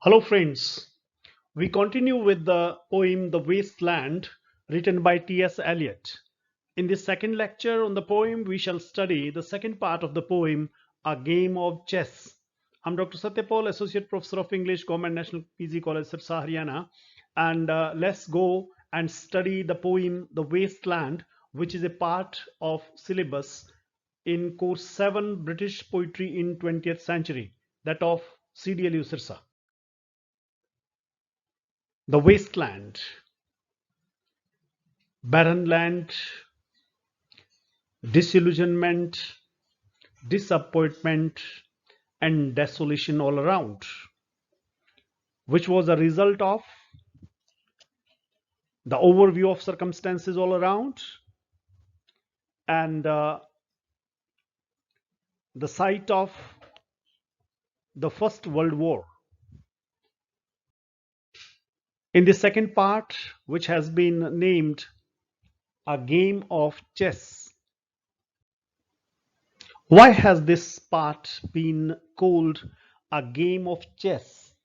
Hello friends, we continue with the poem The Wasteland written by T.S. Eliot. In this second lecture on the poem, we shall study the second part of the poem, A Game of Chess. I'm Dr. Satyapal, Associate Professor of English, Government National PG College, Sirsa, Haryana. And let's go and study the poem The Wasteland, which is a part of syllabus in course 7 British Poetry in 20th Century, that of CDLU Sirsa. The wasteland, barren land, disillusionment, disappointment, and desolation all around, which was a result of the overview of circumstances all around and the site of the First World War. In the second part, which has been named A Game of Chess. Why has this part been called a game of chess?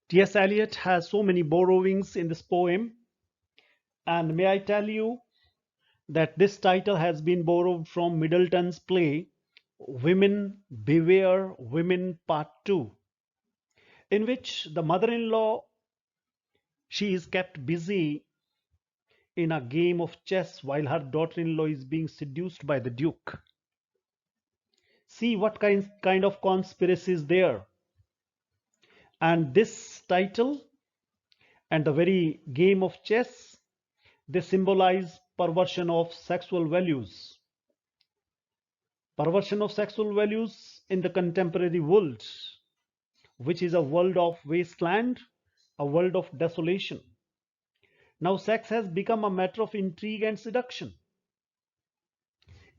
T.S. Eliot has so many borrowings in this poem, and may I tell you that this title has been borrowed from Middleton's play Women Beware Women Part 2, in which the mother-in-law, she is kept busy in a game of chess while her daughter-in-law is being seduced by the duke. See what kind of conspiracy is there. And this title and the very game of chess, they symbolize perversion of sexual values. Perversion of sexual values in the contemporary world, which is a world of wasteland, a world of desolation. Now, sex has become a matter of intrigue and seduction.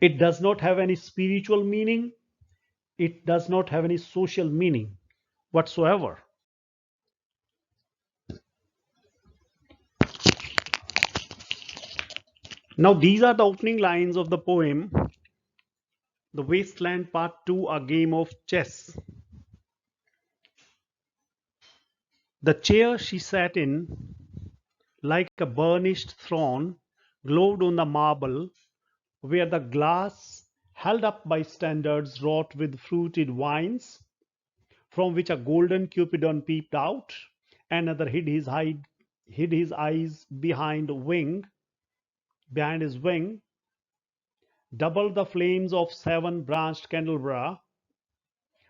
It does not have any spiritual meaning, it does not have any social meaning whatsoever. Now, these are the opening lines of the poem The Wasteland Part 2, A Game of Chess. The chair she sat in, like a burnished throne, glowed on the marble, where the glass, held up by standards wrought with fruited wines, from which a golden Cupidon peeped out, another hid his eyes behind his wing, doubled the flames of seven-branched candelabra,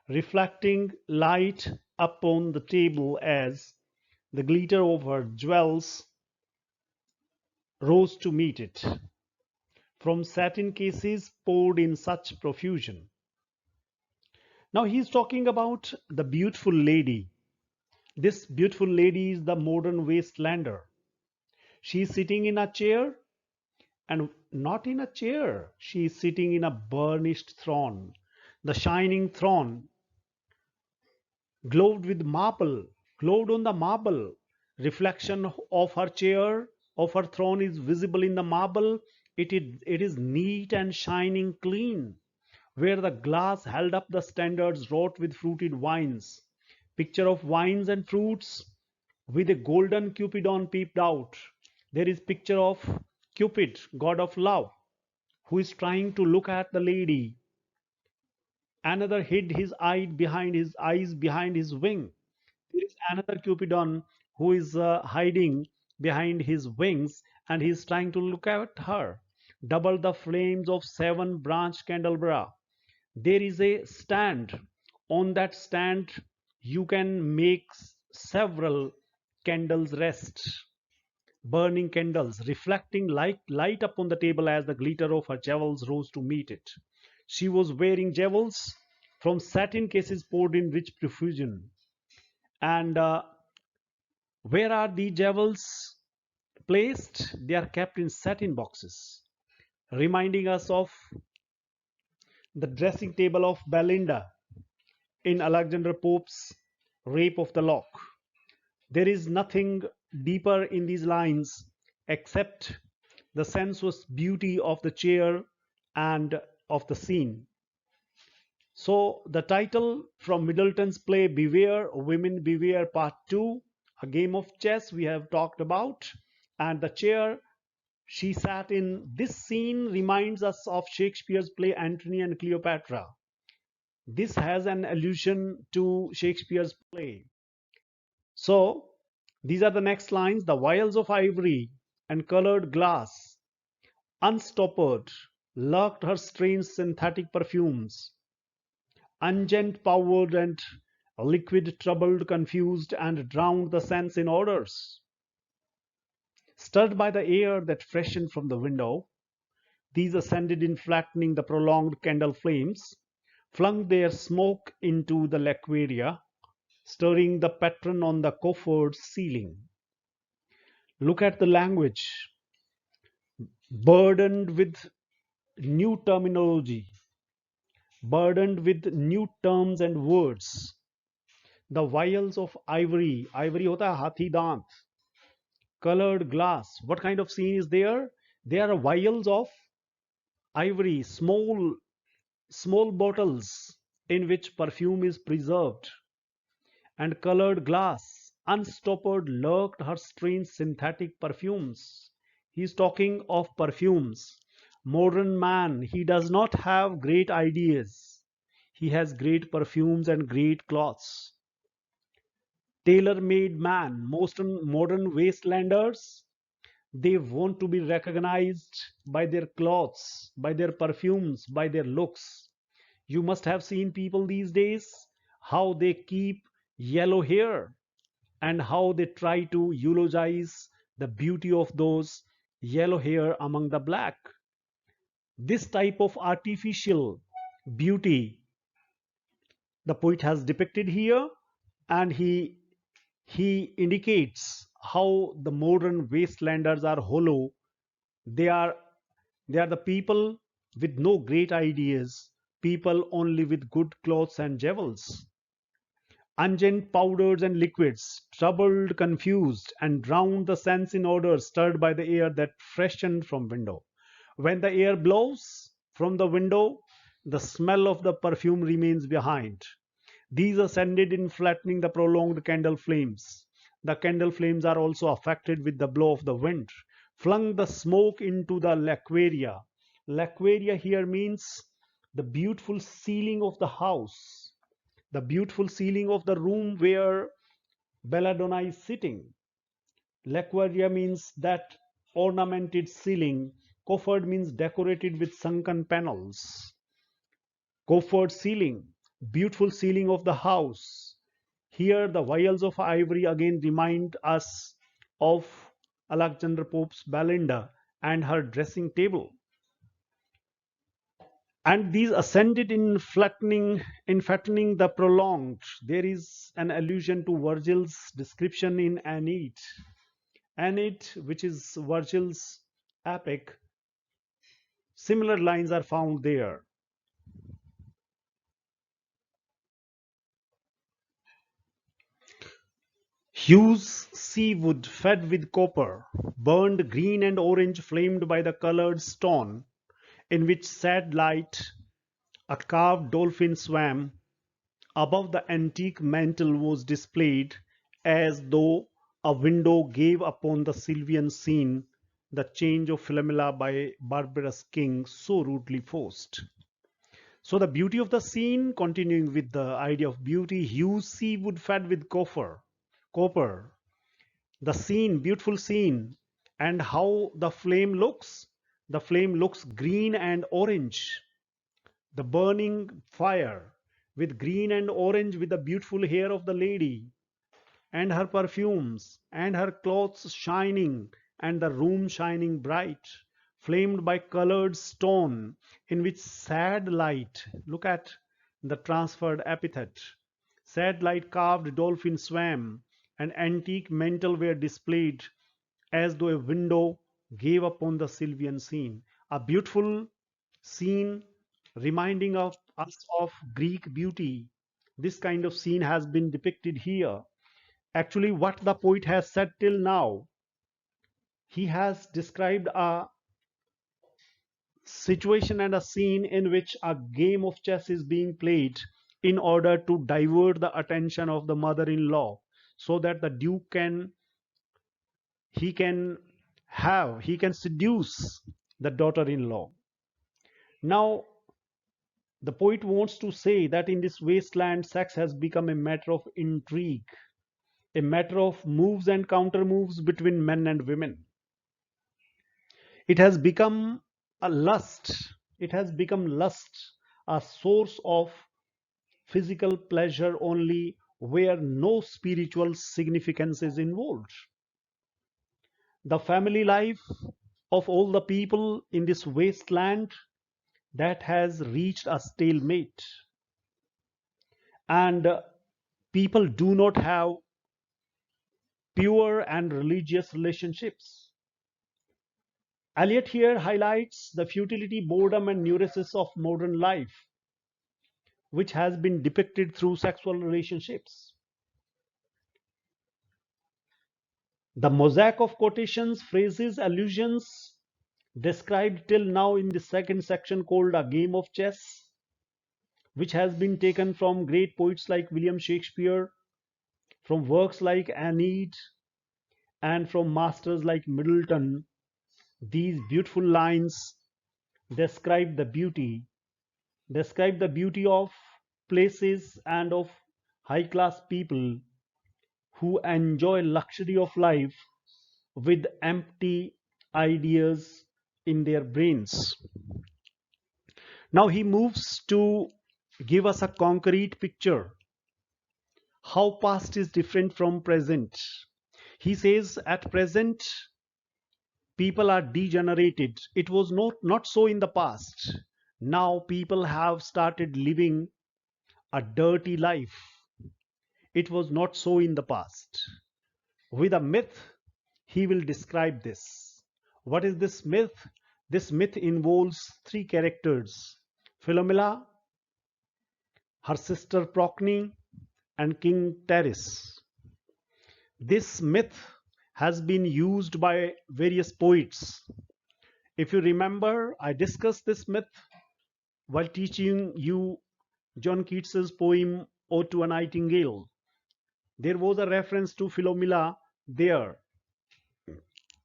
reflecting light upon the table as the glitter of her jewels rose to meet it. From satin cases poured in such profusion. Now he's talking about the beautiful lady. This beautiful lady is the modern wastelander. She is sitting in a chair, and not in a chair. She is sitting in a burnished throne. The shining throne glowed with marble, glowed on the marble. Reflection of her chair, of her throne is visible in the marble. It is neat and shining clean, where the glass held up the standards wrought with fruited wines. Picture of wines and fruits with a golden Cupidon peeped out. There is picture of Cupid, god of love, who is trying to look at the lady. Another hid his eyes behind his wing. There is another Cupidon who is hiding behind his wings, and he is trying to look at her. Double the flames of seven branched candelabra. There is a stand. On that stand, you can make several candles rest, burning candles, reflecting light upon the table as the glitter of her jewels rose to meet it. She was wearing jewels from satin cases poured in rich profusion. And where are the jewels placed? They are kept in satin boxes, reminding us of the dressing table of Belinda in Alexander Pope's Rape of the Lock. There is nothing deeper in these lines except the sensuous beauty of the chair and of the scene. So the title from Middleton's play Beware, Women Beware Part 2, a game of chess we have talked about, and the chair she sat in. This scene reminds us of Shakespeare's play Antony and Cleopatra. This has an allusion to Shakespeare's play. So these are the next lines. The vials of ivory and colored glass, unstoppered, lurked her strange synthetic perfumes. Unguent powered and liquid troubled, confused, and drowned the sense in odors. Stirred by the air that freshened from the window, these ascended in flattening the prolonged candle flames, flung their smoke into the laqueria, stirring the pattern on the coffered ceiling. Look at the language, burdened with new terminology, burdened with new terms and words. The vials of ivory, ivory hota hai hathi dant, colored glass. What kind of scene is there? There are vials of ivory, small bottles in which perfume is preserved, and colored glass. Unstoppered lurked her strange synthetic perfumes. He is talking of perfumes. Modern man, he does not have great ideas. He has great perfumes and great clothes. Tailor-made man, most modern wastelanders, they want to be recognized by their clothes, by their perfumes, by their looks. You must have seen people these days, how they keep yellow hair and how they try to eulogize the beauty of those yellow hair among the black. This type of artificial beauty the poet has depicted here, and he indicates how the modern wastelanders are hollow. They are they are the people with no great ideas, people only with good clothes and jewels. Unguent powders and liquids, troubled, confused, and drowned the sense in odors stirred by the air that freshened from window. When the air blows from the window, the smell of the perfume remains behind. These ascended in flattening the prolonged candle flames. The candle flames are also affected with the blow of the wind, flung the smoke into the laqueria. Laqueria here means the beautiful ceiling of the house, the beautiful ceiling of the room where Belladonna is sitting. Laqueria means that ornamented ceiling. Coffered means decorated with sunken panels. Coffered ceiling, beautiful ceiling of the house. Here, the vials of ivory again remind us of Alexander Pope's Belinda and her dressing table. And these ascended in fattening the prolonged. There is an allusion to Virgil's description in Aeneid. Aeneid, which is Virgil's epic, similar lines are found there. Hues seawood fed with copper, burned green and orange, flamed by the colored stone, in which sad light a carved dolphin swam. Above the antique mantel was displayed, as though a window gave upon the Sylvian scene, the change of Philomela by barbarous king so rudely forced. So the beauty of the scene, continuing with the idea of beauty, hues seawood fed with copper, the scene, beautiful scene, and how the flame looks. The flame looks green and orange. The burning fire with green and orange, with the beautiful hair of the lady and her perfumes and her clothes shining and the room shining bright, flamed by colored stone in which sad light, look at the transferred epithet, sad light carved dolphin swam, and antique mantle were displayed, as though a window gave upon the Sylvian scene. A beautiful scene reminding of us of Greek beauty. This kind of scene has been depicted here. Actually, what the poet has said till now, he has described a situation and a scene in which a game of chess is being played in order to divert the attention of the mother-in-law, so that the duke can he can he can seduce the daughter-in-law. Now the poet wants to say that in this wasteland, sex has become a matter of intrigue, a matter of moves and counter moves between men and women. It has become a lust. It has become lust, a source of physical pleasure only, where no spiritual significance is involved. The family life of all the people in this wasteland, that has reached a stalemate, and people do not have pure and religious relationships. Eliot here highlights the futility, boredom, and neurosis of modern life, which has been depicted through sexual relationships. The mosaic of quotations, phrases, allusions described till now in the second section, called A Game of Chess, which has been taken from great poets like William Shakespeare, from works like Aeneid, and from masters like Middleton. These beautiful lines describe the beauty, describe the beauty of places and of high class people who enjoy luxury of life with empty ideas in their brains. Now he moves to give us a concrete picture how past is different from present. He says at present people are degenerated. It was not so in the past. Now people have started living a dirty life. It was not so in the past. With a myth, he will describe this. What is this myth? This myth involves three characters: Philomela, her sister Procne, and King Terrace. This myth has been used by various poets. If you remember, I discussed this myth while teaching you John Keats's poem Ode to a Nightingale. There was a reference to Philomela there.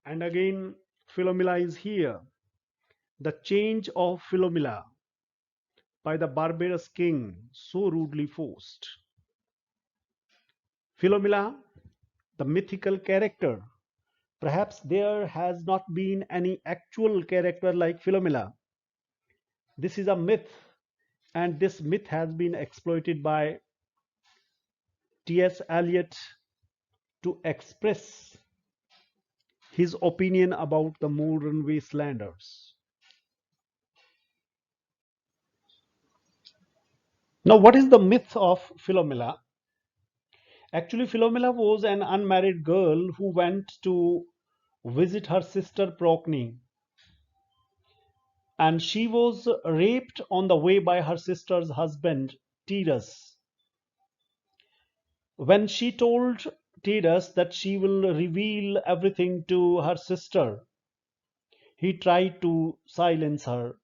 And again, Philomela is here. The change of Philomela by the barbarous king, so rudely forced. Philomela, the mythical character. Perhaps there has not been any actual character like Philomela. This is a myth, and this myth has been exploited by T.S. Eliot to express his opinion about the modern wastelanders. Now, what is the myth of Philomela? Actually, Philomela was an unmarried girl who went to visit her sister Procne, and she was raped on the way by her sister's husband, Tyrus. When she told Tyrus that she will reveal everything to her sister, he tried to silence her.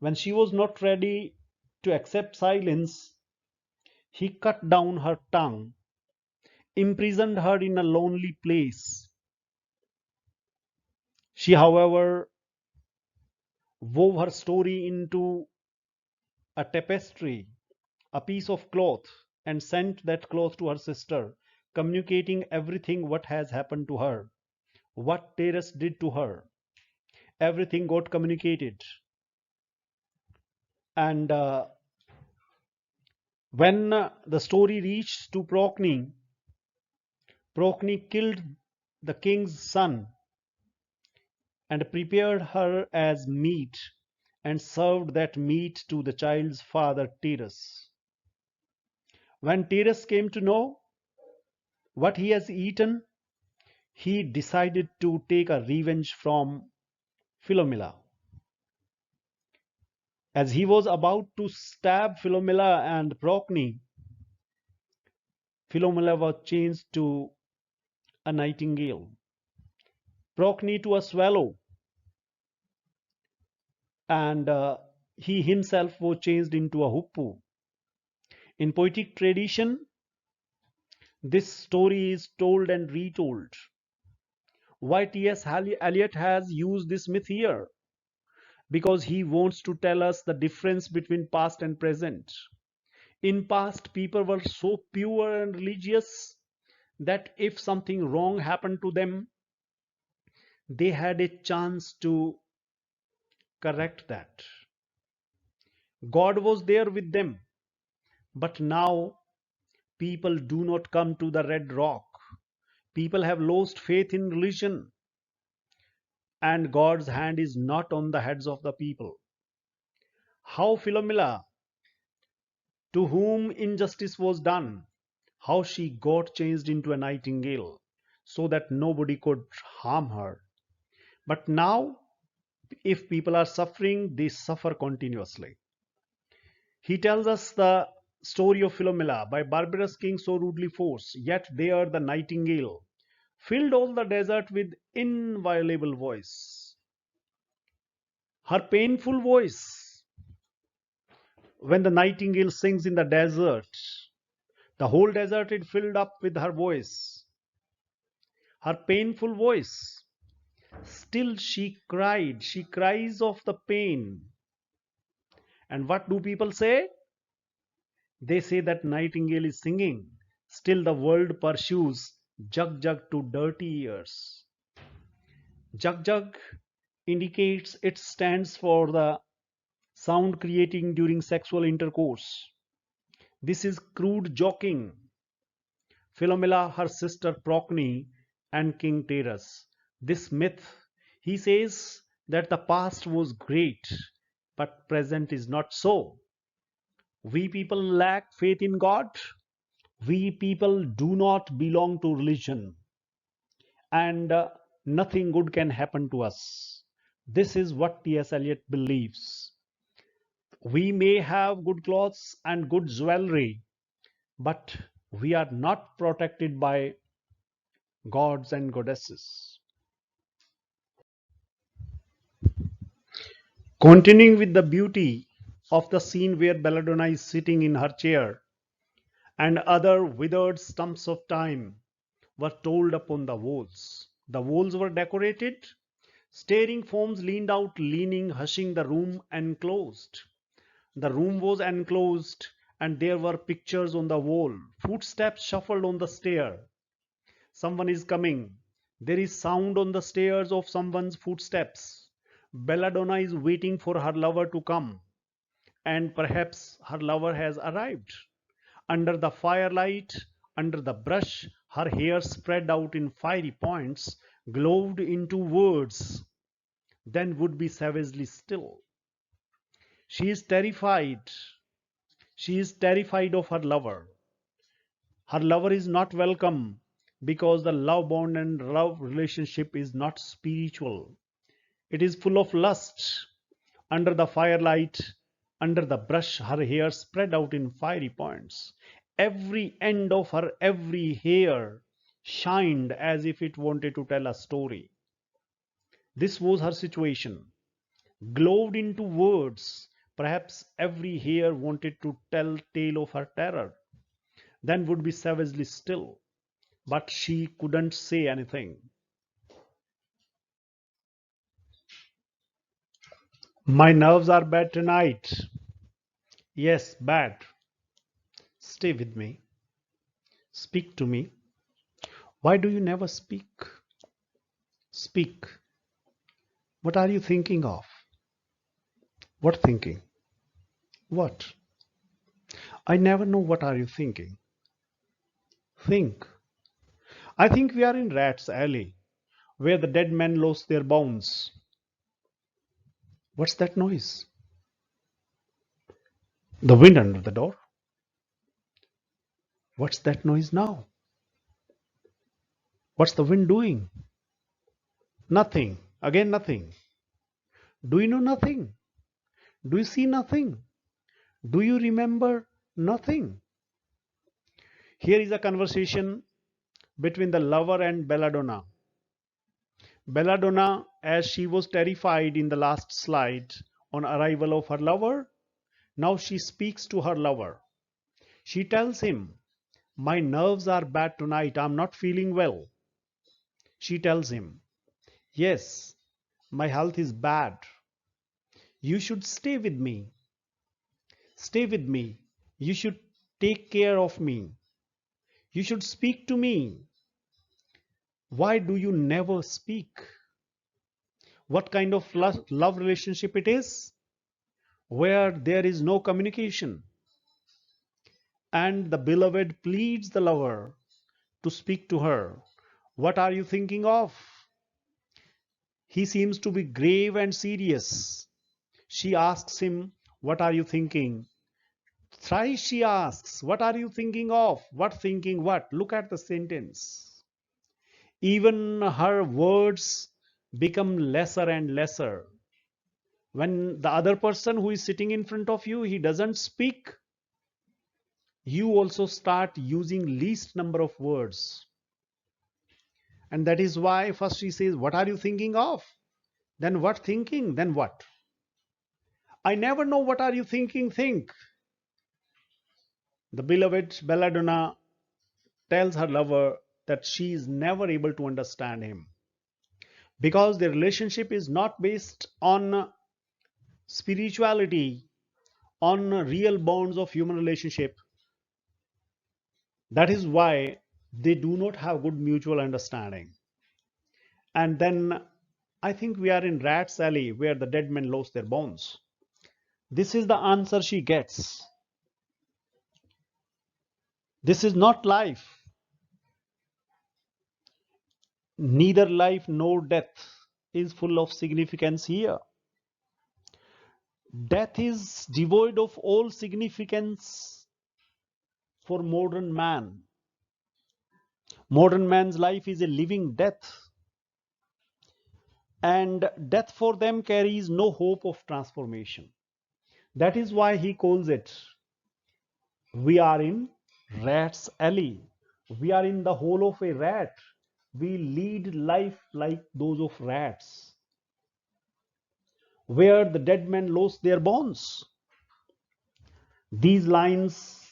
When she was not ready to accept silence, he cut down her tongue, imprisoned her in a lonely place. She, however, wove her story into a tapestry, a piece of cloth, and sent that cloth to her sister, communicating everything what has happened to her, what Terrace did to her. Everything got communicated. And when the story reached to Procne, Procne killed the king's son and prepared her as meat and served that meat to the child's father Terrace. When Terrace came to know what he has eaten, he decided to take a revenge from Philomela. As he was about to stab Philomela and Procne, Philomela was changed to a nightingale, Procne to a swallow, and he himself was changed into a huppu. In poetic tradition, this story is told and retold. Why T.S. Eliot has used this myth here? Because he wants to tell us the difference between past and present. In past, people were so pure and religious that if something wrong happened to them, they had a chance to correct that. God was there with them. But now people do not come to the red rock. People have lost faith in religion, and God's hand is not on the heads of the people. How Philomela, to whom injustice was done, how she got changed into a nightingale so that nobody could harm her. But now, if people are suffering, they suffer continuously. He tells us the story of Philomela by barbarous king so rudely forced, yet there the nightingale filled all the desert with inviolable voice. Her painful voice, when the nightingale sings in the desert, the whole desert is filled up with her voice. Her painful voice. Still she cried. She cries of the pain. And what do people say? They say that nightingale is singing. Still the world pursues jug jug to dirty ears. Jug jug indicates it stands for the sound creating during sexual intercourse. This is crude joking. Philomela, her sister Procne, and King Terus. This myth, he says that the past was great, but present is not so. We people lack faith in God. We people do not belong to religion, and nothing good can happen to us. This is what T.S. Eliot believes. We may have good clothes and good jewelry, but we are not protected by gods and goddesses. Continuing with the beauty of the scene where Belladonna is sitting in her chair and other withered stumps of time were told upon the walls. The walls were decorated. Staring forms leaned out, leaning, hushing the room enclosed. The room was enclosed, and there were pictures on the wall. Footsteps shuffled on the stair. Someone is coming. There is sound on the stairs of someone's footsteps. Belladonna is waiting for her lover to come, and perhaps her lover has arrived. Under the firelight, under the brush, her hair spread out in fiery points, glowed into words, then would be savagely still. She is terrified. She is terrified of her lover. Her lover is not welcome because the love bond and love relationship is not spiritual. It is full of lust. Under the firelight, under the brush, her hair spread out in fiery points. Every end of her every hair shined as if it wanted to tell a story. This was her situation, glowed into words. Perhaps every hair wanted to tell tale of her terror, then would be savagely still. But she couldn't say anything. My nerves are bad tonight. Yes, bad. Stay with me. Speak to me. Why do you never speak? Speak. What are you thinking of? What thinking? What? I never know what are you thinking. Think. I think we are in Rat's Alley, where the dead men lost their bones. What's that noise? The wind under the door. What's that noise now? What's the wind doing? Nothing. Again, nothing. Do you know nothing? Do you see nothing? Do you remember nothing? Here is a conversation between the lover and Belladonna. Belladonna, as she was terrified in the last slide, on arrival of her lover. Now she speaks to her lover. She tells him, "My nerves are bad tonight. I'm not feeling well." She tells him, "Yes, my health is bad. You should stay with me. Stay with me. You should take care of me. You should speak to me. Why do you never speak?" What kind of love relationship it is? Where there is no communication. And the beloved pleads the lover to speak to her. What are you thinking of? He seems to be grave and serious. She asks him, "What are you thinking?" Thrice she asks, "What are you thinking of?" What thinking what? Look at the sentence. Even her words become lesser and lesser. When the other person who is sitting in front of you, he doesn't speak, you also start using least number of words. And that is why first she says, "What are you thinking of?" Then what thinking? Then what? "I never know what are you thinking, think." The beloved Belladonna tells her lover that she is never able to understand him because their relationship is not based on spirituality, on real bonds of human relationship. That is why they do not have good mutual understanding. And then I think we are in rat's alley where the dead men lost their bones. This is the answer she gets. This is not life. Neither life nor death is full of significance here. Death is devoid of all significance for modern man. Modern man's life is a living death, and death for them carries no hope of transformation. That is why he calls it, we are in rat's alley. We are in the hole of a rat. We lead life like those of rats, where the dead men lost their bones. These lines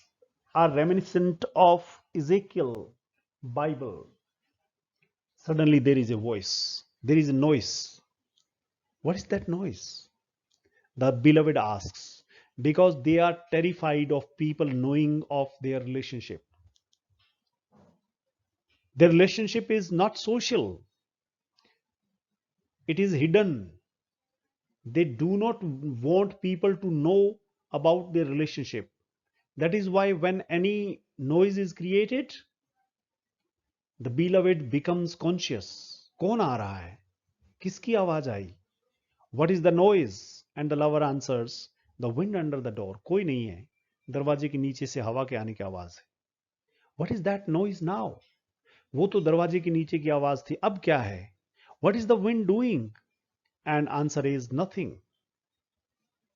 are reminiscent of Ezekiel Bible. Suddenly there is a voice. There is a noise. What is that noise? The beloved asks, because they are terrified of people knowing of their relationship. Their relationship is not social, it is hidden. They do not want people to know about their relationship. That is why when any noise is created, the beloved becomes conscious. कौन आ रहा है? किसकी आवाज आई? What is the noise? And the lover answers, the wind under the door. कोई नहीं है. दरवाजे के नीचे से हवा के आने की आवाज है. What is that noise now? वो तो दरवाजे के नीचे की आवाज थी. अब क्या है? What is the wind doing? And answer is nothing.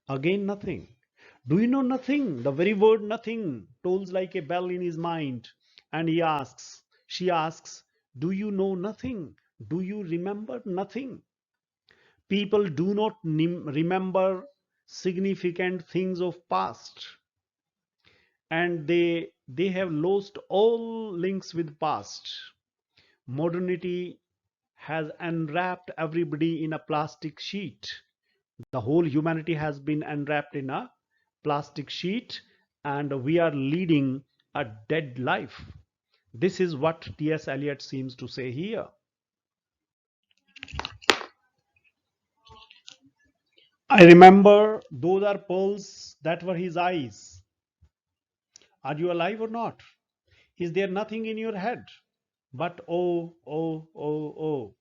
Again nothing. Do you know nothing? The very word nothing tolls like a bell in his mind. And she asks, do you know nothing? Do you remember nothing? People do not remember significant things of past. And they have lost all links with past. Modernity has enwrapped everybody in a plastic sheet. The whole humanity has been enwrapped in a plastic sheet, and we are leading a dead life. This is what T.S. Eliot seems to say here. I remember those are pearls that were his eyes. Are you alive or not? Is there nothing in your head? But oh, oh, oh, oh,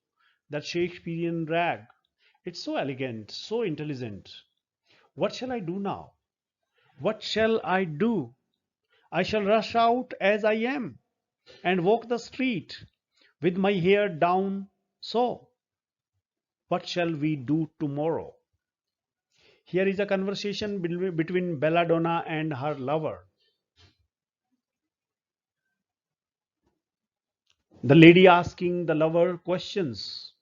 that Shakespearean rag. It's so elegant, so intelligent. What shall I do now? What shall I do? I shall rush out as I am and walk the street with my hair down. So, what shall we do tomorrow? Here is a conversation between Belladonna and her lover. The lady asking the lover questions.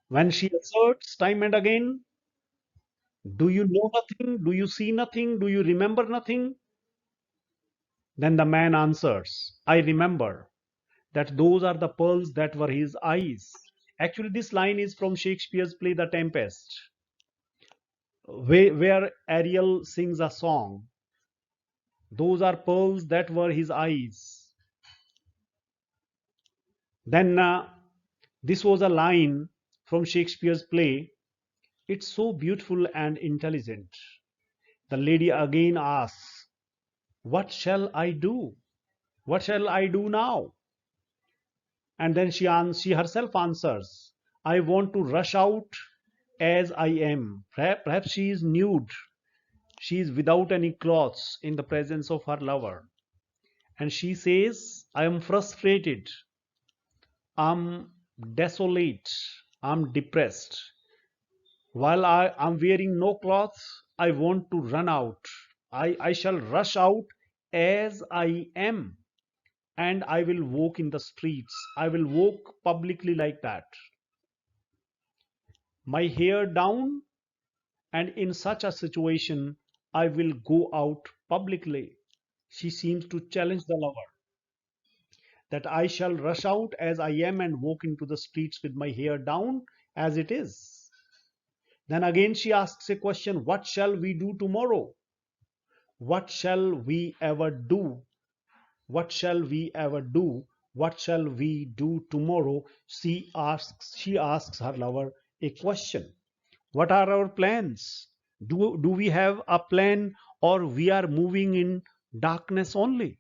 When she asserts time and again, Do you know nothing? Do you see nothing? Do you remember nothing? Then the man answers, I remember that those are the pearls that were his eyes. Actually, this line is from Shakespeare's play The Tempest, where Ariel sings a song. Those are pearls that were his eyes. Then this was a line from Shakespeare's play. It's so beautiful and intelligent. The lady again asks, what shall I do? What shall I do now? And then she herself answers, I want to rush out as I am. Perhaps she is nude. She is without any clothes in the presence of her lover. And she says, I am frustrated. I'm desolate. I'm depressed. While I am wearing no clothes, I want to run out. I shall rush out as I am, and I will walk in the streets. I will walk publicly like that. My hair down, and in such a situation, I will go out publicly. She seems to challenge the lover that I shall rush out as I am and walk into the streets with my hair down as it is. Then again she asks a question, what shall we do tomorrow? What shall we ever do? What shall we ever do? What shall we do tomorrow? She asks her lover a question. What are our plans? Do we have a plan, or we are moving in darkness only?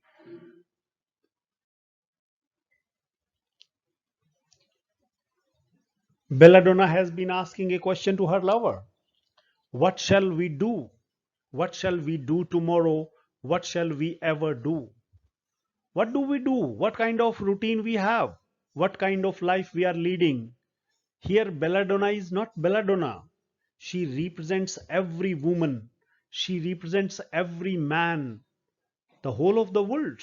Belladonna has been asking a question to her lover. What shall we do? What shall we do tomorrow? What shall we ever do? What do we do? What kind of routine we have? What kind of life we are leading? Here, Belladonna is not Belladonna. She represents every woman. She represents every man, the whole of the world,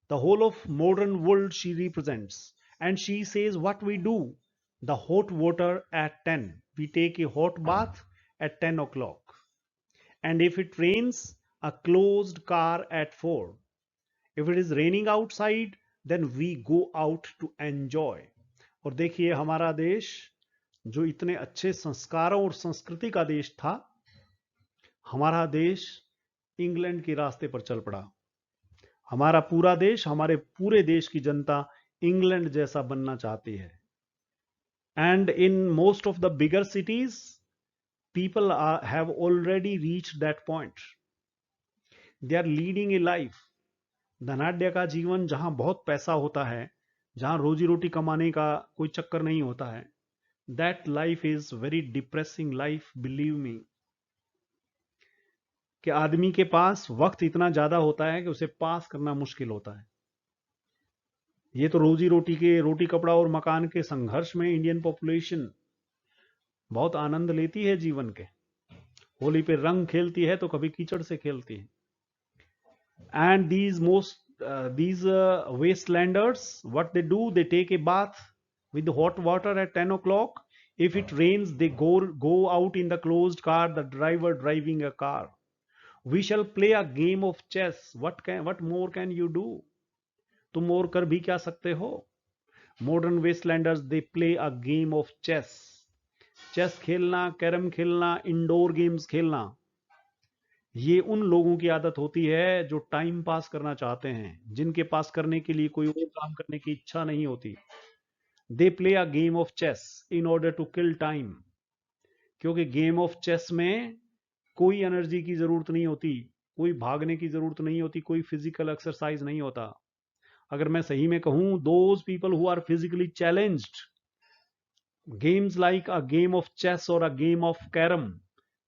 the whole of modern world she represents. And she says what we do. The hot water at 10. We take a hot bath at 10 o'clock. And if it rains, a closed car at 4. If it is raining outside, then we go out to enjoy. और देखिए हमारा देश जो इतने अच्छे संस्कारों और संस्कृति का देश था, हमारा देश इंग्लैंड के रास्ते पर चल पड़ा। हमारा पूरा देश, हमारे पूरे देश की जनता इंग्लैंड जैसा बनना चाहती है। And in most of the bigger cities people have already reached that point. They are leading a life. धनाढ्य का जीवन जहां बहुत पैसा होता है, जहां रोजी रोटी कमाने का कोई चक्कर नहीं होता है, that life is very depressing life, believe me. कि आदमी के पास वक्त इतना ज्यादा होता है कि उसे पास करना मुश्किल होता है। ये तो रोजी रोटी के, रोटी कपड़ा और मकान के संघर्ष में इंडियन पॉपुलेशन बहुत आनंद लेती है जीवन के। होली पे रंग खेलती है तो कभी कीचड़ से खेलती है। And these wastelanders, what they do, they take a bath with hot water at 10 o'clock. If it rains, they go out in the closed car, the driver driving a car. We shall play a game of chess. What more can you do? तुम और कर भी क्या सकते हो? Modern wastelanders, they play a game of chess. Chess खेलना, carrom खेलना, indoor games खेलना, ये उन लोगों की आदत होती है जो टाइम पास करना चाहते हैं, जिनके पास करने के लिए कोई और काम करने की इच्छा नहीं होती। They play a game of chess in order to kill time. क्योंकि गेम ऑफ चेस में कोई एनर्जी की जरूरत नहीं होती, कोई भागने की जरूरत नहीं होती, कोई फिजिकल एक्सरसाइज नहीं होता। अगर मैं सही में कहूं, those people who are physically challenged, games like a game of chess और a game of carrom,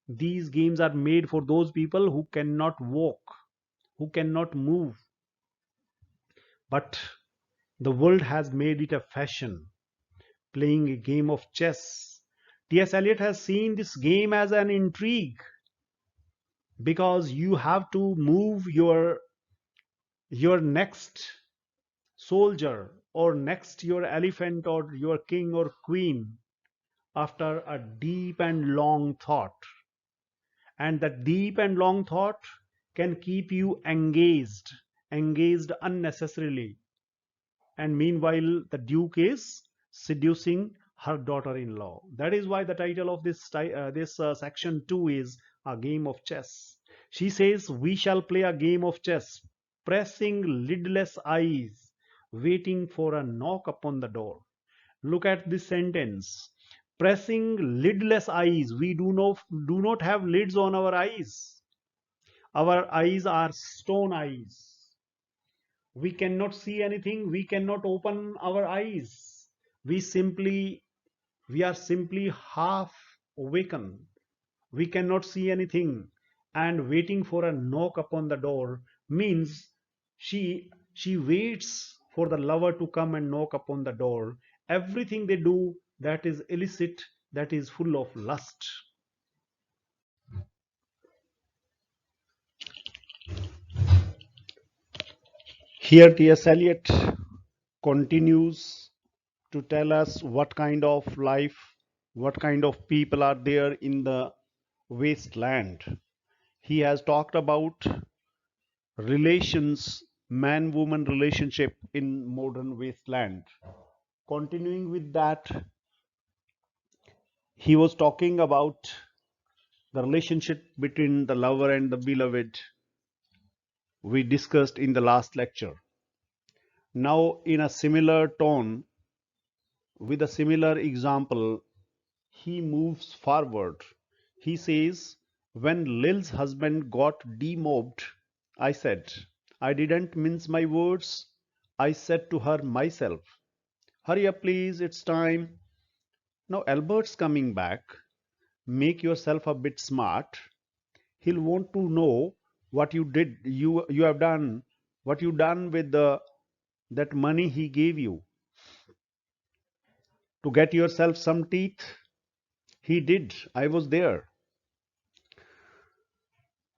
these games are made for those people who cannot walk, who cannot move. But the world has made it a fashion, playing a game of chess. T.S. Eliot has seen this game as an intrigue because you have to move your next soldier, or next your elephant, or your king or queen after a deep and long thought. And that deep and long thought can keep you engaged unnecessarily. And meanwhile, the Duke is seducing her daughter-in-law. That is why the title of this section 2 is a game of chess. She says, "We shall play a game of chess, pressing lidless eyes, waiting for a knock upon the door." Look at this sentence. Pressing lidless eyes. We do not have lids on our eyes. Our eyes are stone eyes. We cannot see anything. We cannot open our eyes. We are simply half awakened. We cannot see anything. And waiting for a knock upon the door means she waits for the lover to come and knock upon the door. Everything they do that is illicit, that is full of lust. Here T.S. Eliot continues to tell us what kind of life, what kind of people are there in the wasteland. He has talked about relations, man woman relationship in modern wasteland. Continuing with that, he was talking about the relationship between the lover and the beloved we discussed in the last lecture. Now, in a similar tone, with a similar example, he moves forward. He says, "When Lil's husband got demobbed, I said, I didn't mince my words. I said to her myself, hurry up, please, it's time. Now Albert's coming back. Make yourself a bit smart. He'll want to know what you did, you have done, what you done with that money he gave you to get yourself some teeth. He did. I was there.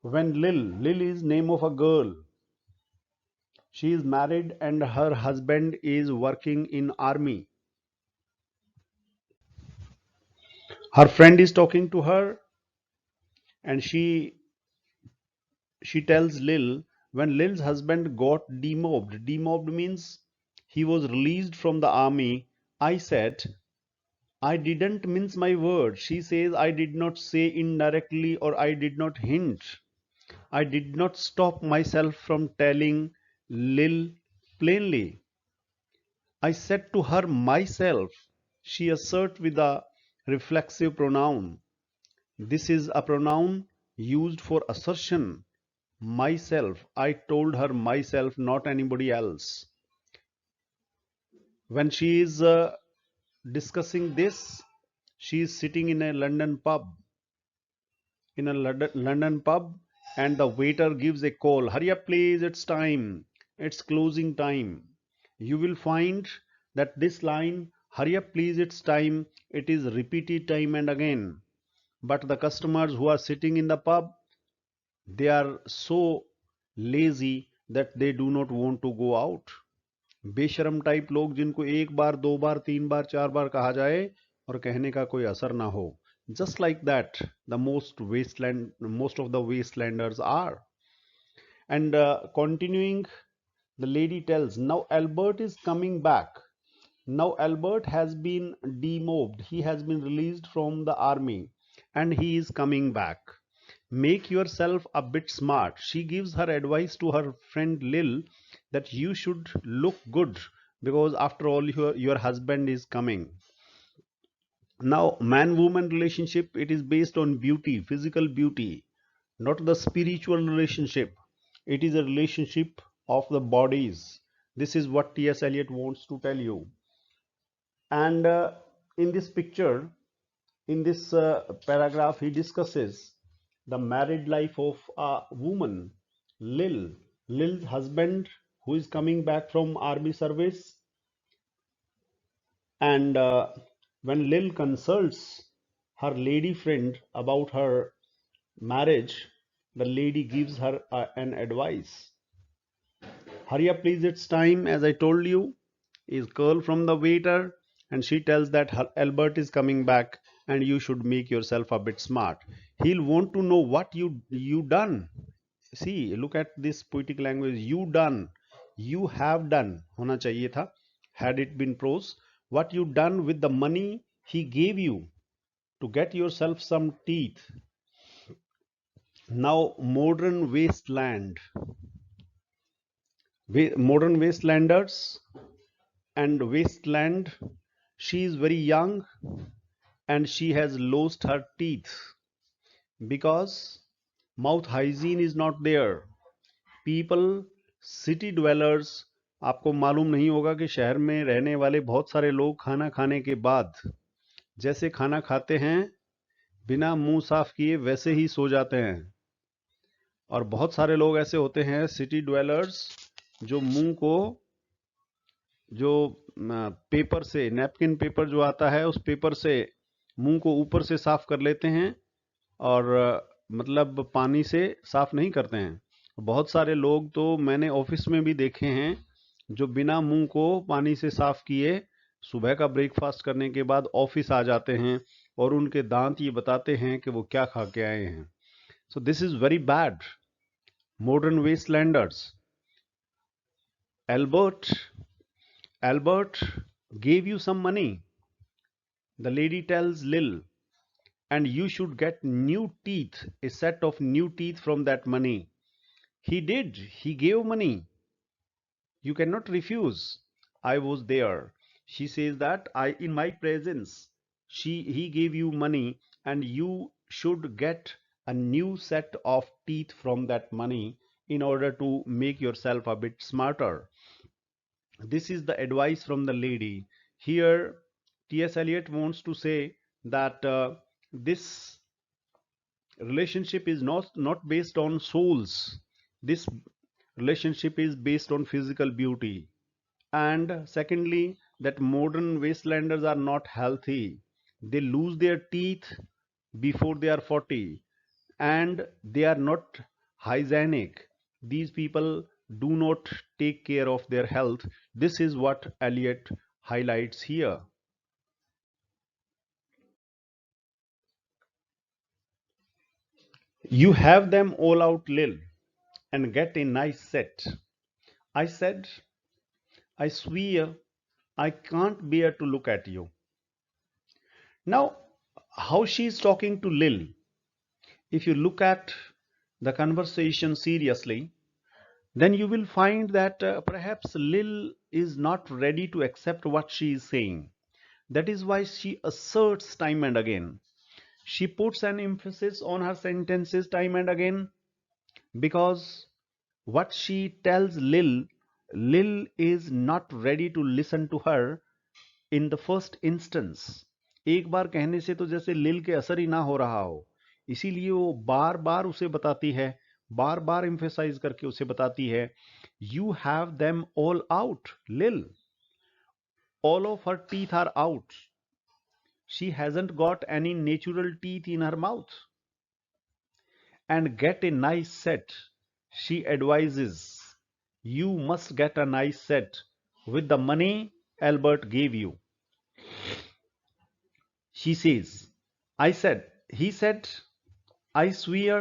When Lil is name of a girl. She is married and her husband is working in army. Her friend is talking to her and she tells Lil, when Lil's husband got demobbed. Demobbed means he was released from the army. I said, I didn't mince my words. She says, I did not say indirectly or I did not hint. I did not stop myself from telling Lil plainly. I said to her myself. She asserts with a reflexive pronoun. This is a pronoun used for assertion. Myself. I told her myself, not anybody else. When she is discussing this, she is sitting in a London pub. London pub, and the waiter gives a call. Hurry up, please, it's time. It's closing time. You will find that this line, hurry up, please, it's time, it is repeated time and again. But the customers who are sitting in the pub, they are so lazy that they do not want to go out. बेशरम type लोग जिनको एक बार दो बार तीन बार चार बार कहा जाए और कहने का कोई असर ना हो. Just like that, most of the wastelanders are. And continuing, the lady tells, now Albert is coming back. Now Albert has been demobbed. He has been released from the army and he is coming back. Make yourself a bit smart. She gives her advice to her friend Lil that you should look good because after all your husband is coming. Now man woman relationship, it is based on beauty, physical beauty, not the spiritual relationship. It is a relationship of the bodies. This is what T.S. Eliot wants to tell you. And in this picture, in this paragraph, he discusses the married life of a woman, Lil. Lil's husband, who is coming back from army service, and when Lil consults her lady friend about her marriage, the lady gives her an advice. Hurry up, please, it's time, as I told you, is call from the waiter, and she tells that her Albert is coming back and you should make yourself a bit smart. He'll want to know what you done. See, look at this poetic language. You done, you have done होना चाहिए था had it been prose. What you done with the money he gave you to get yourself some teeth. Now modern wasteland, modern wastelanders and wasteland. She is very young and she has lost her teeth because mouth hygiene is not there. People, city dwellers, आपको मालूम नहीं होगा कि शहर में रहने वाले बहुत सारे लोग खाना खाने के बाद जैसे खाना खाते हैं बिना मुंह साफ किए वैसे ही सो जाते हैं। और बहुत सारे लोग ऐसे होते हैं सिटी ड्वेलर्स जो मुंह को जो पेपर से नैपकिन पेपर जो आता है उस पेपर से मुंह को ऊपर से साफ कर लेते हैं और मतलब पानी से साफ नहीं करते हैं। बहुत सारे लोग तो मैंने ऑफिस में भी देखे हैं जो बिना मुंह को पानी से साफ किए सुबह का ब्रेकफास्ट करने के बाद ऑफिस आ जाते हैं और उनके दांत ये बताते हैं कि वो क्या खा के आए हैं। So this is very bad. Modern westlanders. Albert, Albert gave you some money. The lady tells Lil, and you should get new teeth, a set of new teeth from that money. He did. He gave money. You cannot refuse. I was there. She says that in my presence, he gave you money, and you should get a new set of teeth from that money in order to make yourself a bit smarter. This is the advice from the lady. Here, T.S. Eliot wants to say that this relationship is not based on souls. This relationship is based on physical beauty. And secondly, that modern wastelanders are not healthy. They lose their teeth before they are 40 and they are not hygienic. These people do not take care of their health. This is what Eliot highlights here. You have them all out, Lil, and get a nice set. I said, I swear I can't bear to look at you. Now, how she is talking to Lil, if you look at the conversation seriously, then you will find that perhaps Lil is not ready to accept what she is saying. That is why she asserts time and again. She puts an emphasis on her sentences time and again because what she tells Lil, Lil is not ready to listen to her in the first instance. एक बार कहने से तो जैसे लिल के असर ही ना हो रहा हो, इसीलिए वो बार बार उसे बताती है, बार बार एम्फेसाइज करके उसे बताती है, you have them all out Lil, all of her teeth are out, she hasn't got any natural teeth in her mouth, and get a nice set, she advises, you must get a nice set with the money Albert gave you. She says, he said, I swear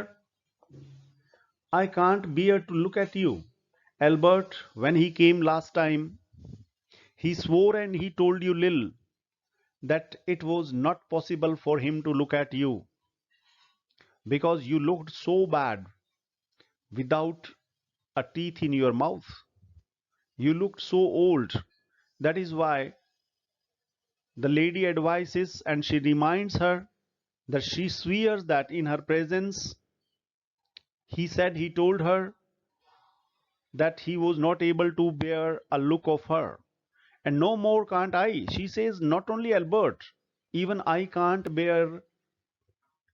I can't bear to look at you. Albert, when he came last time, he swore and he told you, Lil, that it was not possible for him to look at you because you looked so bad without a teeth in your mouth. You looked so old. That is why the lady advises and she reminds her that she swears that in her presence, he told her that he was not able to bear a look of her. And no more can't I. She says, not only Albert, even I can't bear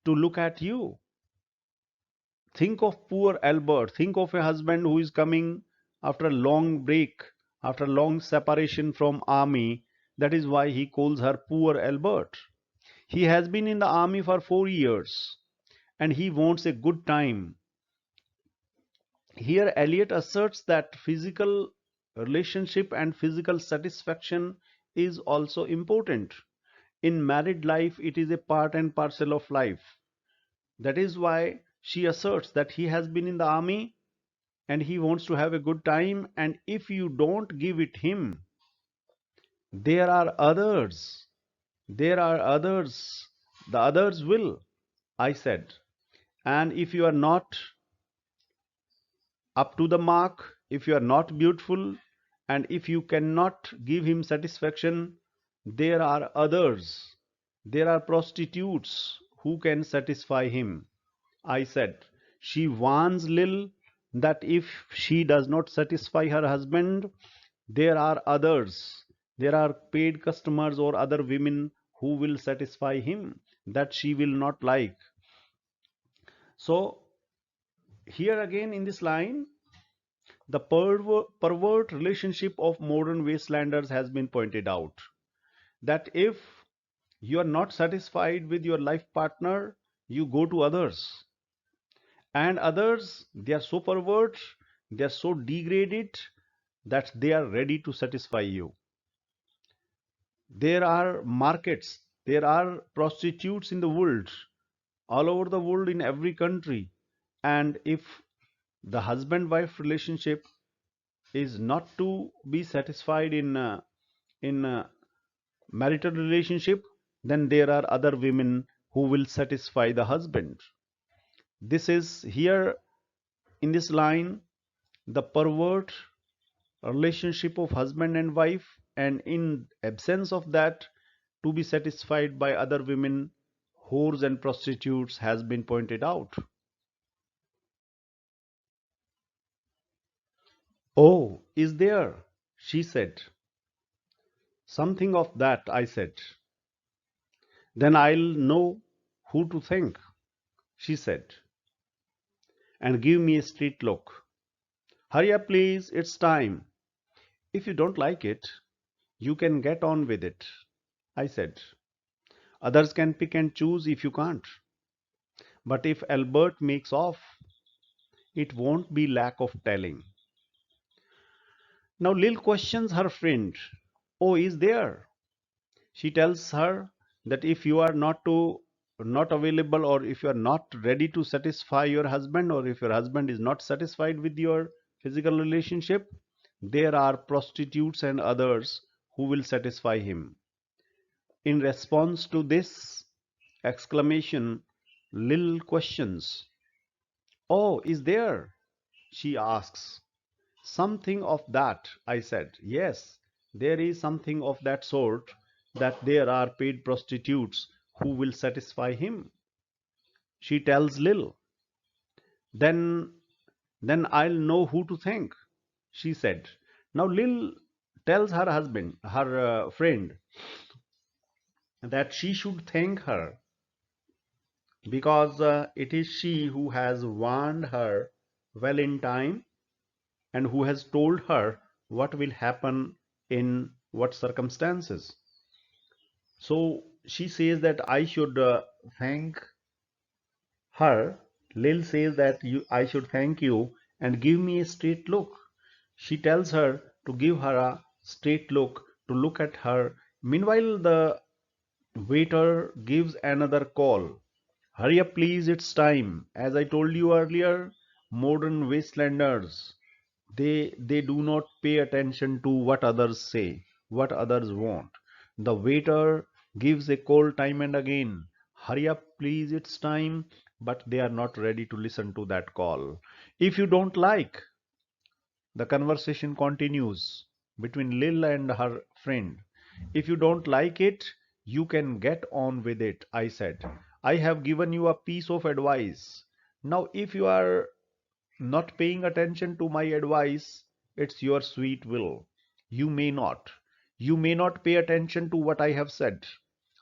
to look at you. Think of poor Albert. Think of a husband who is coming after a long break, after a long separation from army. That is why he calls her poor Albert. He has been in the army for 4 years and he wants a good time. Here Eliot asserts that physical relationship and physical satisfaction is also important. In married life, it is a part and parcel of life. That is why she asserts that he has been in the army and he wants to have a good time, and if you don't give it him, there are others. There are others. The others will, I said. And if you are not up to the mark, if you are not beautiful, and if you cannot give him satisfaction, there are others. There are prostitutes who can satisfy him. I said. She warns Lil that if she does not satisfy her husband, there are others. There are paid customers or other women who will satisfy him that she will not like. So, here again in this line, the pervert relationship of modern wastelanders has been pointed out. That if you are not satisfied with your life partner, you go to others. And others, they are so pervert, they are so degraded that they are ready to satisfy you. There are markets, there are prostitutes in the world, all over the world, in every country. And if the husband wife relationship is not to be satisfied in marital relationship, then there are other women who will satisfy the husband. This is here in this line, the pervert relationship of husband and wife, and in absence of that, to be satisfied by other women, whores and prostitutes has been pointed out. Oh, is there? She said. Something of that, I said. Then I'll know who to thank, she said, and give me a straight look. Hurry up, please, it's time. If you don't like it, you can get on with it, I said. Others can pick and choose if you can't. But if Albert makes off, it won't be lack of telling. Now Lil questions her friend. Oh, is there? She tells her that if you are not available, or if you are not ready to satisfy your husband, or if your husband is not satisfied with your physical relationship, there are prostitutes and others who will satisfy him. In response to this exclamation, Lil questions, oh, is there? She asks. Something of that, I said. Yes, there is something of that sort, that there are paid prostitutes who will satisfy him. She tells Lil. Then, then I'll know who to thank, she said. Now Lil tells her husband, her friend, that she should thank her because it is she who has warned her well in time, and who has told her what will happen in what circumstances. So she says that I should thank her. Lil says that I should thank you and give me a straight look. She tells her to give her a straight look, to look at her. Meanwhile, the waiter gives another call. Hurry up, please, it's time. As I told you earlier, modern wastelanders, they do not pay attention to what others say, what others want. The waiter gives a call time and again. Hurry up, please, it's time. But they are not ready to listen to that call. If you don't like, the conversation continues between Lil and her friend. If you don't like it, you can get on with it, I said. I have given you a piece of advice. Now, if you are not paying attention to my advice, it's your sweet will. You may not. You may not pay attention to what I have said.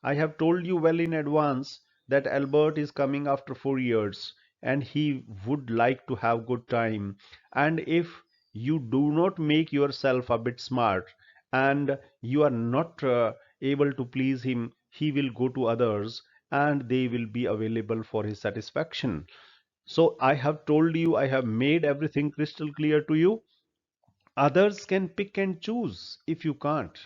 I have told you well in advance that Albert is coming after 4 years and he would like to have good time. And if you do not make yourself a bit smart and you are not able to please him, he will go to others and they will be available for his satisfaction. So I have told you, I have made everything crystal clear to you. Others can pick and choose if you can't.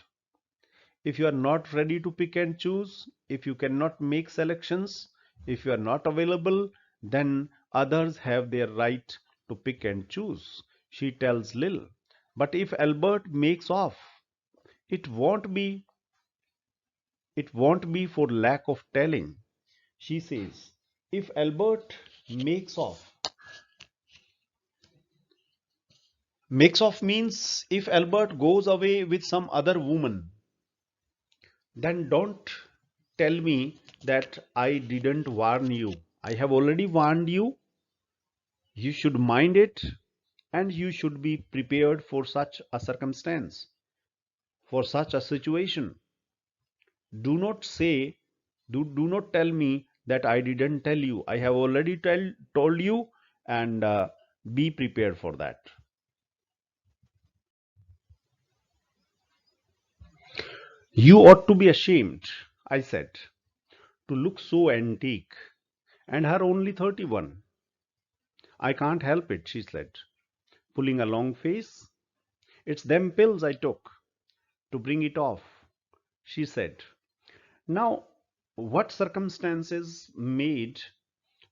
If you are not ready to pick and choose, if you cannot make selections, if you are not available, then others have their right to pick and choose, she tells Lil. But if Albert makes off, it won't be it won't be for lack of telling, she says. If Albert makes off, makes off means if Albert goes away with some other woman, then don't tell me that I didn't warn you. I have already warned you. You should mind it and you should be prepared for such a circumstance, for such a situation. Do not say, do not tell me that I didn't tell you. I have already told you, and be prepared for that. You ought to be ashamed, I said, to look so antique, and her only 31. I can't help it, she said, pulling a long face. It's them pills I took to bring it off, she said. Now, what circumstances made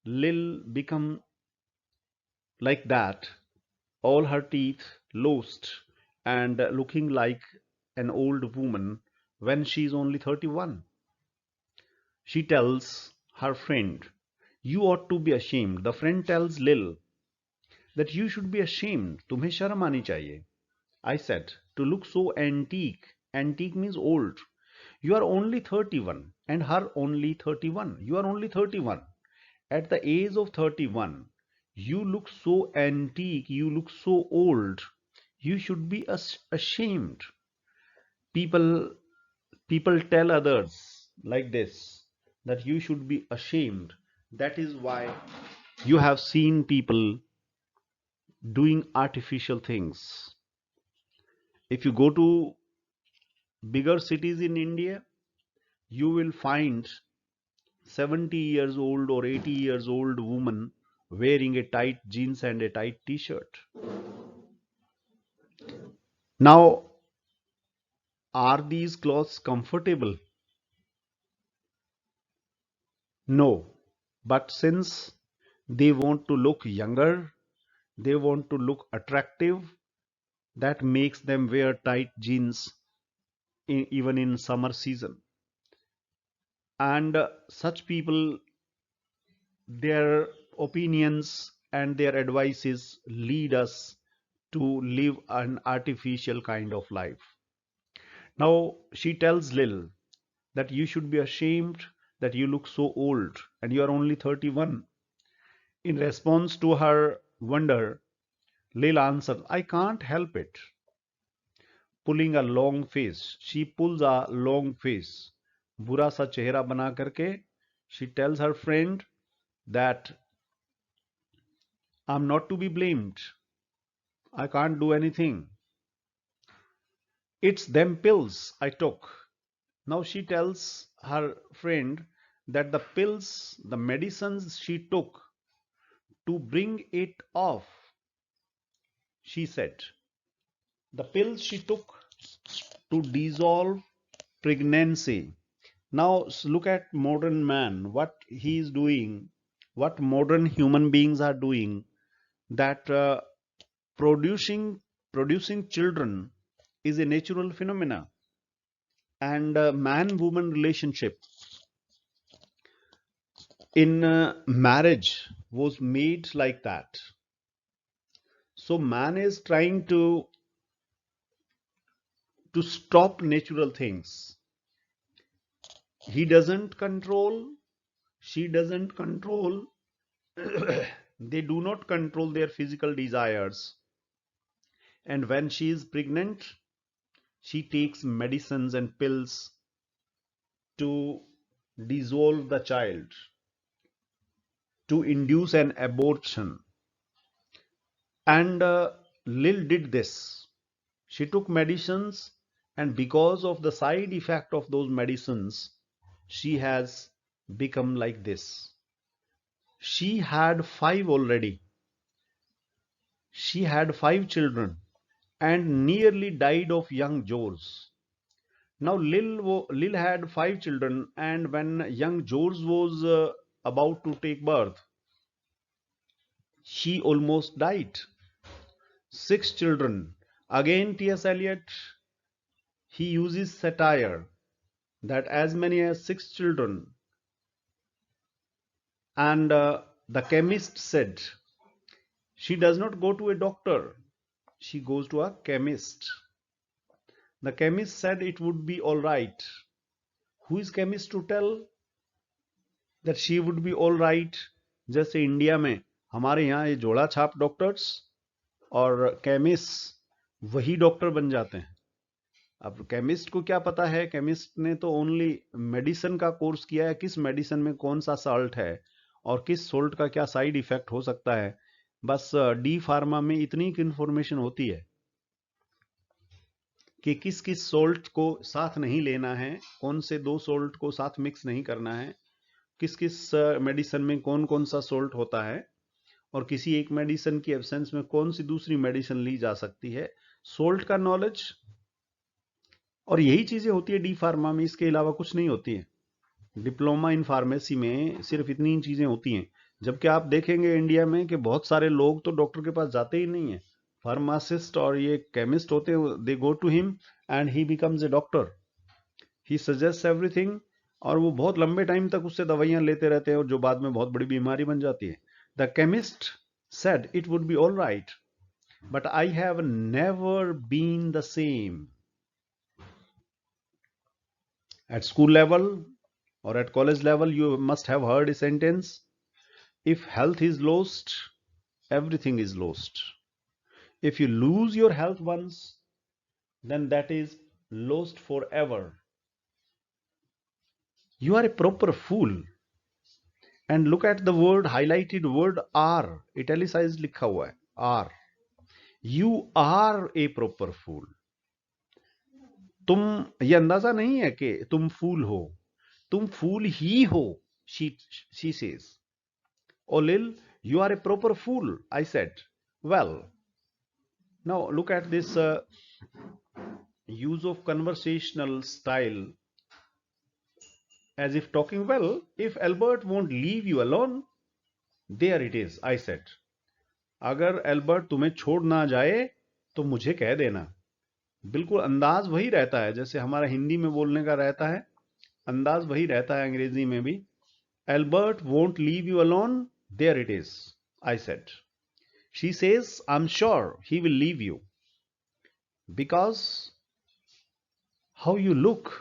Lil become like that, all her teeth lost and looking like an old woman when she's only 31? She tells her friend, you ought to be ashamed. The friend tells Lil that you should be ashamed. तुम्हें शर्म आनी चाहिए. I said, to look so antique. Antique means old. You are only 31 and her only 31. You are only 31. At the age of 31, you look so antique, you look so old. You should be ashamed. People people tell others like this that you should be ashamed. That is why you have seen people doing artificial things. If you go to bigger cities in India, you will find 70 years old or 80 years old woman wearing a tight jeans and a tight t-shirt. Now, are these clothes comfortable? No. But since they want to look younger, they want to look attractive, that makes them wear tight jeans even in summer season. And such people, their opinions and their advices lead us to live an artificial kind of life. Now she tells Lil that you should be ashamed that you look so old and you are only 31. In response to her wonder, Lil answers, I can't help it. Pulling a long face. She pulls a long face. बुरा सा चेहरा बना करके she tells her friend that I'm not to be blamed. I can't do anything. It's them pills I took. Now she tells her friend that the pills, the medicines she took to bring it off, she said. The pills she took to dissolve pregnancy. Now look at modern man, what he is doing, what modern human beings are doing, that producing producing children is a natural phenomena, and man-woman relationship in marriage was made like that. So man is trying to stop natural things. He doesn't control, she doesn't control, they do not control their physical desires. And when she is pregnant, she takes medicines and pills to dissolve the child, to induce an abortion. And Lil did this. She took medicines, and because of the side effect of those medicines, she has become like this. She had five already. She had five children and nearly died of young George. Now Lil had five children, and when young George was about to take birth, She almost died. Six children. Again, T.S. Eliot, he uses satire that as many as six children. And the chemist said, she does not go to a doctor, she goes to a chemist. The chemist said it would be all right. Who is chemist to tell that she would be all right? जैसे India में हमारे यहाँ ये जोड़ा छाप doctors और chemist वही doctor बन जाते हैं. अब केमिस्ट को क्या पता है? केमिस्ट ने तो ओनली मेडिसिन का कोर्स किया है, किस मेडिसिन में कौन सा साल्ट है और किस सोल्ट का क्या साइड इफेक्ट हो सकता है. बस डी फार्मा में इतनी इंफॉर्मेशन होती है कि किस किस सोल्ट को साथ नहीं लेना है, कौन से दो सोल्ट को साथ मिक्स नहीं करना है, किस किस मेडिसिन में कौन कौन सा सोल्ट होता है और किसी एक मेडिसिन की एब्सेंस में कौन सी दूसरी मेडिसिन ली जा सकती है. सोल्ट का नॉलेज और यही चीजें होती है डी फार्मा में, इसके अलावा कुछ नहीं होती है. डिप्लोमा इन फार्मेसी में सिर्फ इतनी चीजें होती हैं. जबकि आप देखेंगे इंडिया में कि बहुत सारे लोग तो डॉक्टर के पास जाते ही नहीं है. फार्मासिस्ट और ये केमिस्ट होते हैं, they go to him and he becomes a doctor. He suggest everything और वो बहुत लंबे टाइम तक उससे दवाइयां लेते रहते हैं और जो बाद में बहुत बड़ी बीमारी बन जाती है. The chemist said it would be all right, but I have never been the same. At school level or at college level, you must have heard a sentence: if health is lost, everything is lost. If you lose your health once, then that is lost forever. You are a proper fool. And look at the word, highlighted word R, italicized लिखा हुआ है R. You are a proper fool. तुम, ये अंदाजा नहीं है कि तुम फूल हो, तुम फूल ही हो. She says, oh Lil, you are a proper fool. I said, well, now look at this use of conversational style as if talking. Well, if Albert won't leave you alone, there it is, I said. अगर Albert तुम्हें छोड़ ना जाए तो मुझे कह देना. बिल्कुल अंदाज वही रहता है जैसे हमारा हिंदी में बोलने का रहता है, अंदाज वही रहता है अंग्रेजी में भी. Albert won't leave you alone, there it is, I said. She says, I'm sure he will leave you. Because how you look,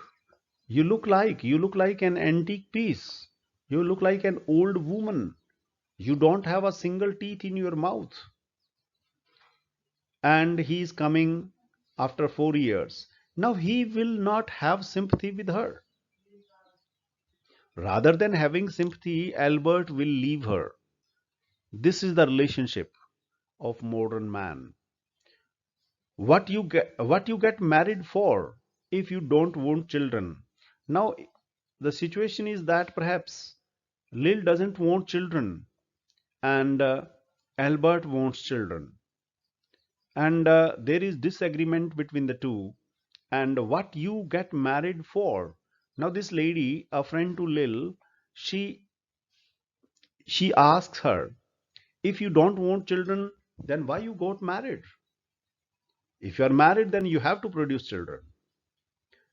you look like an antique piece. You look like an old woman. You don't have a single teeth in your mouth. And he is coming after 4 years. Now he will not have sympathy with her. Rather than having sympathy, Albert will leave her. This is the relationship of modern man. What you get married for if you don't want children? Now the situation is that perhaps Lil doesn't want children and Albert wants children, and there is disagreement between the two. And what you get married for? Now this lady, a friend to Lil, she she asks her, if you don't want children, then why you got married? If you are married, then you have to produce children.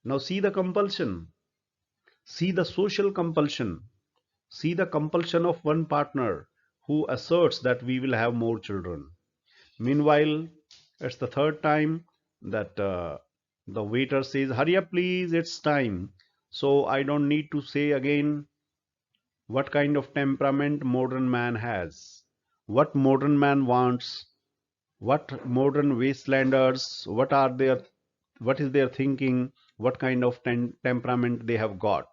Now see the compulsion, see the social compulsion, see the compulsion of one partner who asserts that we will have more children. Meanwhile, it's the third time that the waiter says, hurry up please, it's time. So I don't need to say again what kind of temperament modern man has, what modern man wants, what modern wastelanders, what is their thinking, what kind of temperament they have got.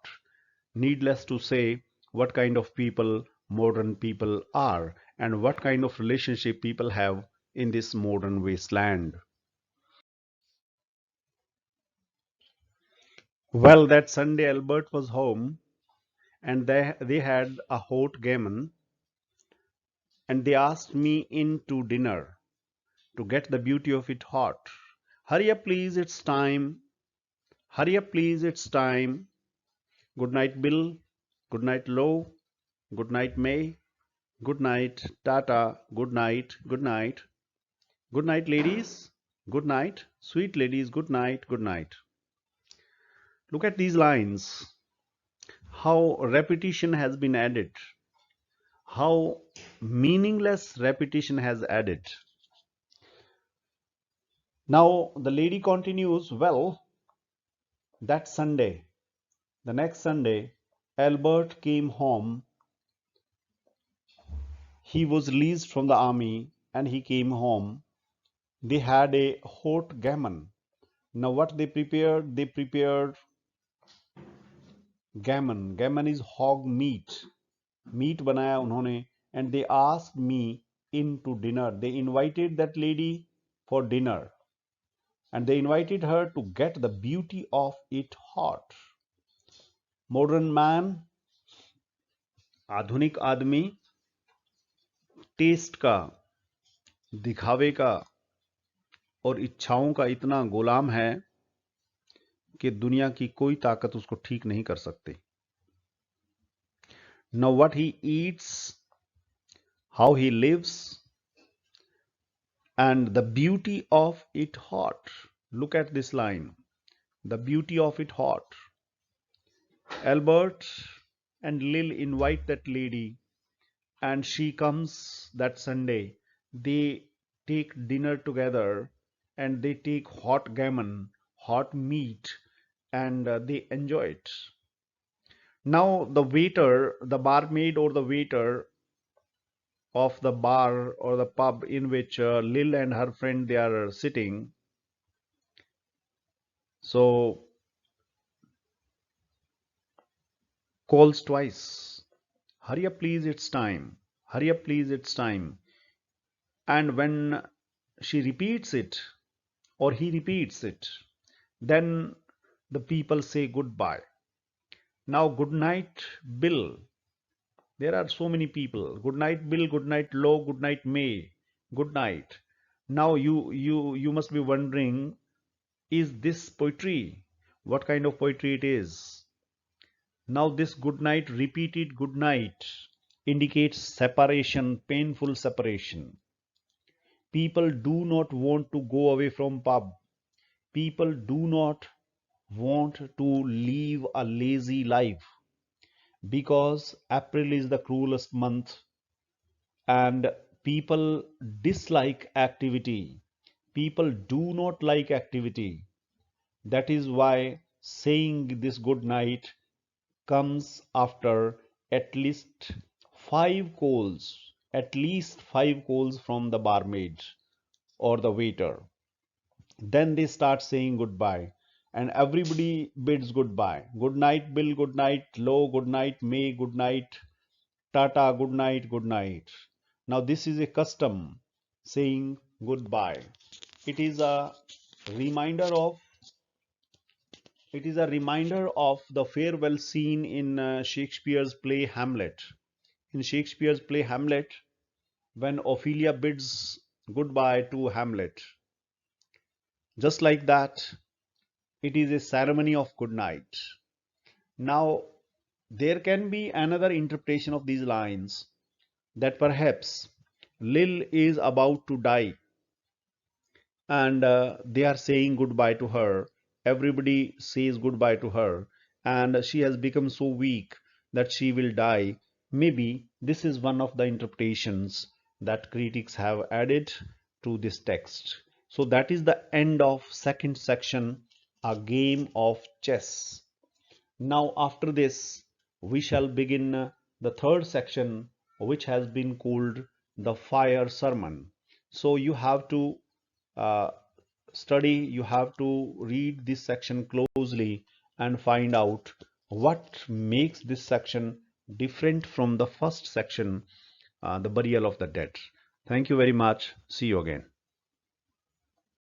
Needless to say, what kind of people modern people are and what kind of relationship people have in this modern wasteland. Well, that Sunday Albert was home and they had a hot gammon and they asked me in to dinner to get the beauty of it hot. Hurry up please, it's time. Hurry up please, it's time. Good night Bill, good night Lo, good night May. Good night. Tata. Good night. Good night. Good night, ladies. Good night. Sweet ladies, good night. Good night. Look at these lines. How repetition has been added. How meaningless repetition has added. Now the lady continues, well, that Sunday, the next Sunday, Albert came home. He was released from the army and he came home. They had a hot gammon. Now what they prepared? They prepared gammon. Gammon is hog meat. Meat बनाया उन्होंने, and they asked me in to dinner. They invited that lady for dinner and they invited her to get the beauty of it hot. Modern man, आधुनिक आदमी test का, दिखावे का और इच्छाओं का इतना गुलाम है कि दुनिया की कोई ताकत उसको ठीक नहीं कर सकती. Now what he eats, how he lives, and the beauty of it hot. Look at this line. The beauty of it hot. Albert and Lil invite that lady and she comes that Sunday. They take dinner together and they take hot gammon, hot meat, and they enjoy it. Now the waiter, the barmaid or the waiter of the bar or the pub in which Lil and her friend they are sitting. So calls twice. Hurry up, please, it's time. Hurry up, please, it's time. And when she repeats it or he repeats it, then the people say goodbye. Now, good night, Bill. There are so many people. Good night, Bill. Good night, Lo. Good night, May. Good night. Now you must be wondering, is this poetry? What kind of poetry it is? Now this good night, repeated good night, indicates separation, painful separation. People do not want to go away from pub. People do not want to live a lazy life because April is the cruelest month and people dislike activity. People do not like activity. That is why saying this good night comes after at least five calls from the barmaid or the waiter. Then they start saying goodbye and everybody bids goodbye. Good night, Bill, good night, Lo, good night, May, good night, Tata, good night, good night. Now this is a custom saying goodbye. It is a reminder of the farewell scene in Shakespeare's play Hamlet. In Shakespeare's play Hamlet, when Ophelia bids goodbye to Hamlet. Just like that, it is a ceremony of good night. Now, there can be another interpretation of these lines that perhaps Lil is about to die and they are saying goodbye to her. Everybody says goodbye to her, and she has become so weak that she will die. Maybe this is one of the interpretations that critics have added to this text. So that is the end of second section, a game of chess. Now after this, we shall begin the third section, which has been called the fire sermon. So you have to uh, study, you have to read this section closely and find out what makes this section different from the first section, the burial of the dead. Thank you very much. See you again.